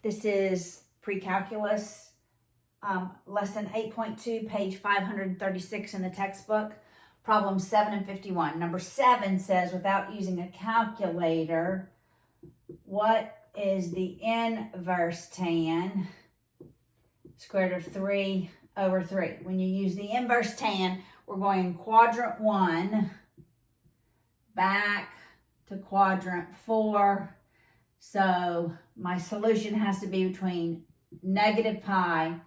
This is Precalculus Lesson 8.2, page 536 in the textbook. Problem 7 and 51. Number 7 says, without using a calculator, what is the inverse tan square root of 3 over 3? When you use the inverse tan, we're going in quadrant 1, back to quadrant 4. So my solution has to be between negative pi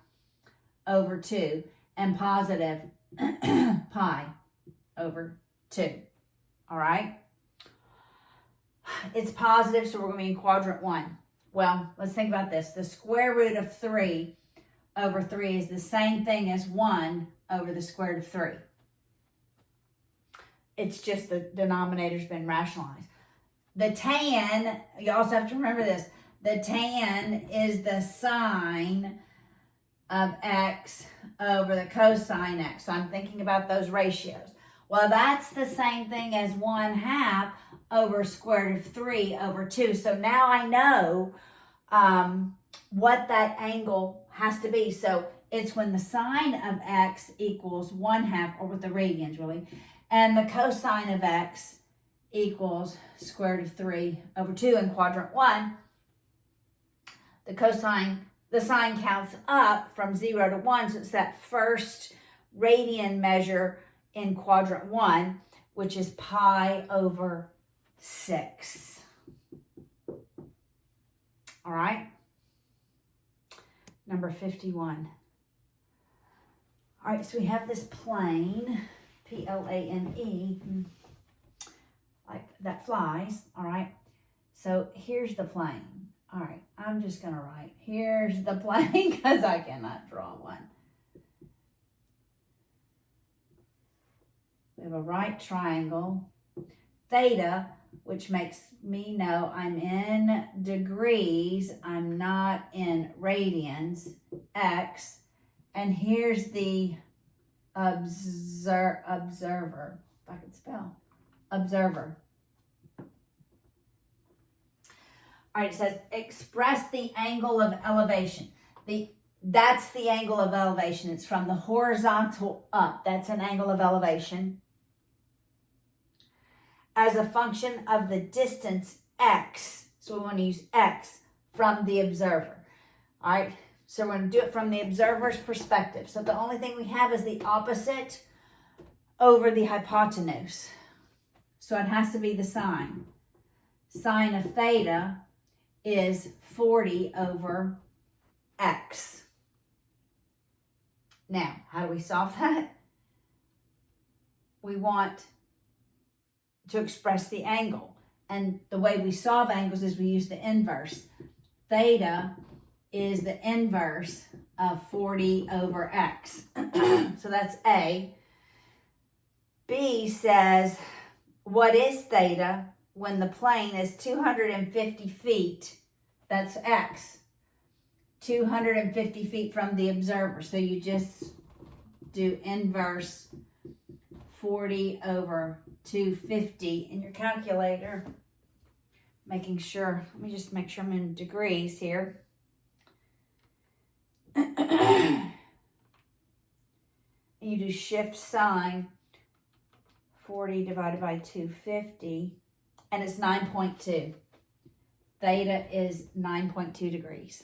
over 2 and positive pi over 2. All right? It's positive, so we're going to be in quadrant 1. Well, let's think about this. The square root of 3 over 3 is the same thing as 1 over the square root of 3. It's just the denominator's been rationalized. The tan, you also have to remember this, the tan is the sine of x over the cosine x. So I'm thinking about those ratios. Well, that's the same thing as 1/2 over square root of 3 over 2. So now I know what that angle has to be. So it's when the sine of x equals 1/2, or with the radians really, and the cosine of x equals square root of 3 over 2 in quadrant 1. The sine counts up from 0 to 1, so it's that first radian measure in quadrant 1, which is pi over 6. All right? Number 51. All right, so we have this plane, P-L-A-N-E, like that flies, all right? So here's the plane. All right, I'm just going to write, here's the plane, because I cannot draw one. We have a right triangle, theta, which makes me know I'm in degrees, I'm not in radians, x, and here's the observer, if I could spell, observer. All right, it says express the angle of elevation. That's the angle of elevation. It's from the horizontal up. That's an angle of elevation. As a function of the distance x. So we want to use x from the observer. All right, so we're going to do it from the observer's perspective. So the only thing we have is the opposite over the hypotenuse. So it has to be the sine. Sine of theta is 40 over x. Now, how do we solve that? We want to express the angle. And the way we solve angles is we use the inverse. Theta is the inverse of 40 over x. So that's A. B says, what is theta when the plane is 250 feet? That's x. 250 feet from the observer. So you just do inverse 40 over 250 in your calculator. Making sure, let me just make sure I'm in degrees here. And you do shift sine 40 divided by 250, and it's 9.2. Theta is 9.2 degrees.